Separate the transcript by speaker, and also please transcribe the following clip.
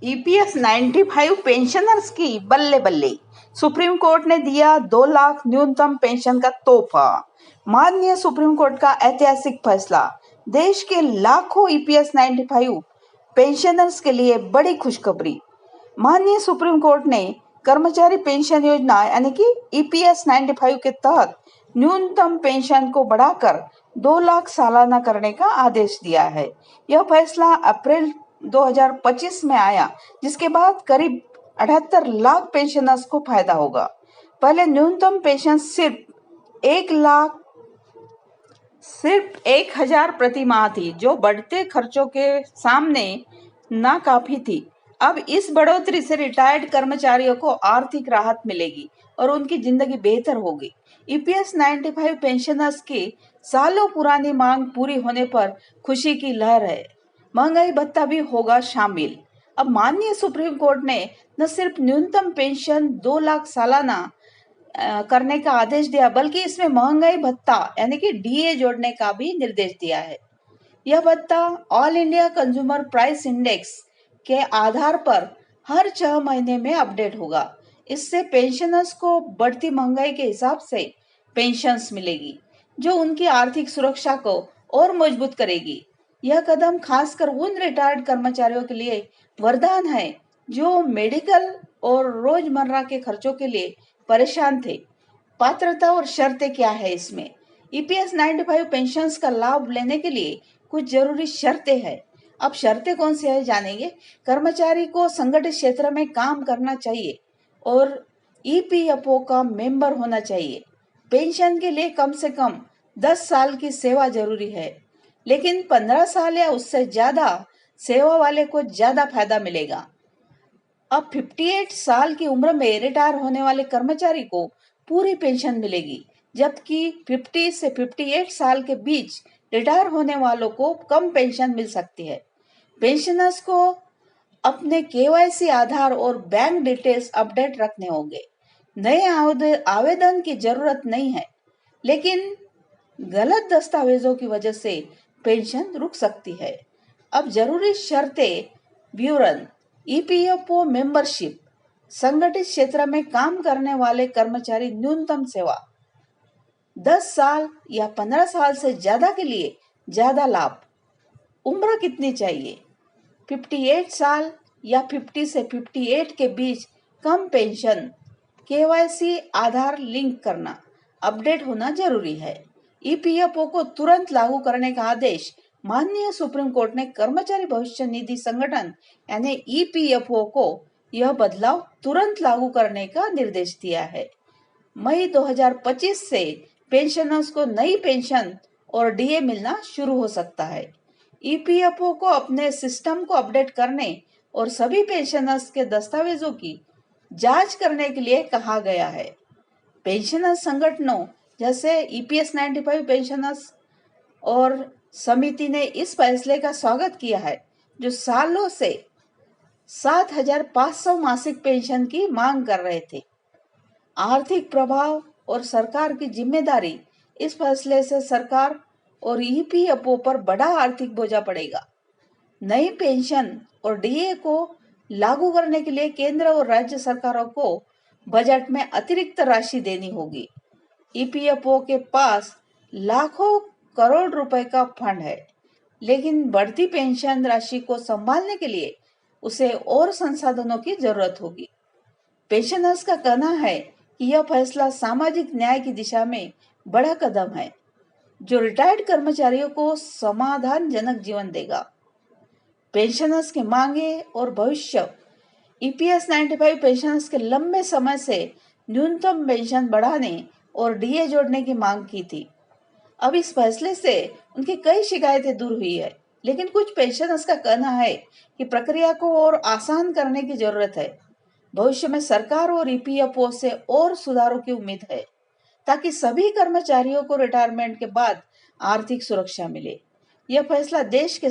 Speaker 1: EPS 95 pensioners की बल्ले बल्ले। सुप्रीम कोर्ट ने दिया 2 लाख न्यूनतम पेंशन का तोहफा। माननीय सुप्रीम कोर्ट का ऐतिहासिक फैसला देश के लाखों ईपीएस 95 पेंशनर्स के लिए बड़ी खुशखबरी। माननीय सुप्रीम कोर्ट ने कर्मचारी पेंशन योजना यानी कि ईपीएस 95 के तहत न्यूनतम पेंशन को बढ़ाकर 2 लाख सालाना करने का आदेश दिया है। यह फैसला अप्रैल 2025 में आया, जिसके बाद करीब 78 लाख पेंशनर्स को फायदा होगा। पहले न्यूनतम पेंशन सिर्फ 1000 प्रति माह थी, जो बढ़ते खर्चों के सामने ना काफी थी। अब इस बढ़ोतरी से रिटायर्ड कर्मचारियों को आर्थिक राहत मिलेगी और उनकी जिंदगी बेहतर होगी। ईपीएस 95 पेंशनर्स की सालों पुरानी मांग पूरी होने पर खुशी की लहर है। महंगाई भत्ता भी होगा शामिल। अब माननीय सुप्रीम कोर्ट ने न सिर्फ न्यूनतम पेंशन 2 लाख सालाना करने का आदेश दिया, बल्कि इसमें महंगाई भत्ता यानी कि डीए जोड़ने का भी निर्देश दिया है। यह भत्ता all India consumer price index के आधार पर हर 6 महीने में अपडेट होगा। इससे पेंशनर्स को बढ़ती महंगाई के हिसाब से पेंशन्स मिलेगी, जो उनकी आर्थिक सुरक्षा को और मजबूत करेगी। यह कदम खासकर उन रिटायर्ड कर्मचारियों के लिए वरदान है जो मेडिकल और रोजमर्रा के खर्चों के लिए परेशान थे। पात्रता और शर्तें क्या है इसमें? ईपीएस 95 पेंशन्स का लाभ लेने के लिए कुछ जरूरी शर्तें हैं। अब शर्तें कौन सी है जानेंगे। कर्मचारी को संगठित क्षेत्र में काम करना चाहिए और ईपीएफओ का मेंबर होना चाहिए। पेंशन के लिए कम से कम 10 साल की सेवा जरूरी है, लेकिन 15 साल या उससे ज्यादा सेवा वाले को ज्यादा फायदा मिलेगा। अब 58 साल की उम्र में रिटायर होने वाले कर्मचारी को पूरी पेंशन मिलेगी, जबकि 50 से 58 साल के बीच रिटायर होने वालों को कम पेंशन मिल सकती है। पेंशनर्स को अपने केवाईसी आधार और बैंक डिटेल्स अपडेट रखने होंगे। नए आवेदन की जरूरत नहीं है, लेकिन गलत दस्तावेजों की वजह से पेंशन रुक सकती है। अब जरूरी शर्तें विवरण। ईपीएफओ मेंबरशिप, संगठित क्षेत्र में काम करने वाले कर्मचारी न्यूनतम सेवा, 10 साल या 15 साल से ज्यादा के लिए ज्यादा लाभ। उम्र कितनी चाहिए? 58 साल या 50 से 58 के बीच कम पेंशन। केवाईसी आधार लिंक करना, अपडेट होना जरूरी है। ईपीएफओ को तुरंत लागू करने का आदेश माननीय सुप्रीम कोर्ट ने कर्मचारी भविष्य निधि संगठन यानी ईपीएफओ को यह बदलाव तुरंत लागू करने का निर्देश दिया है। मई 2025 से पेंशनर्स को नई पेंशन और डीए मिलना शुरू हो सकता है। ईपीएफओ को अपने सिस्टम को अपडेट करने और सभी पेंशनर्स के दस्तावेजों की जांच करने के लिए कहा गया है। पेंशनर्स संगठनों जैसे ईपीएस 95 पेंशनर्स और समिति ने इस फैसले का स्वागत किया है, जो सालों से 7500 मासिक पेंशन की मांग कर रहे थे। आर्थिक प्रभाव और सरकार की जिम्मेदारी। इस फैसले से सरकार और ईपीएफओ पर बड़ा आर्थिक बोझा पड़ेगा। नई पेंशन और डीए को लागू करने के लिए केंद्र और राज्य सरकारों को बजट में अतिरिक्त राशि देनी होगी। ईपीएफओ के पास लाखों करोड़ रुपए का फंड है, लेकिन बढ़ती पेंशन राशि को संभालने के लिए उसे और संसाधनों की जरूरत होगी। पेंशनर्स का कहना है कि यह फैसला सामाजिक न्याय की दिशा में बड़ा कदम है, जो रिटायर्ड कर्मचारियों को समाधानजनक जीवन देगा। पेंशनर्स की मांगे और भविष्य। ईपीएस 95 पेंशनर्स के लंबे समय से न्यूनतम पेंशन बढ़ाने और डीए जोड़ने की मांग की थी। अब इस फैसले से उनकी कई शिकायतें दूर हुई है, लेकिन कुछ पेंशनर्स का कहना है कि प्रक्रिया को और आसान करने की जरूरत है। भविष्य में सरकार और ईपीएफओ से और सुधारों की उम्मीद है, ताकि सभी कर्मचारियों को रिटायरमेंट के बाद आर्थिक सुरक्षा मिले। यह फैसला देश के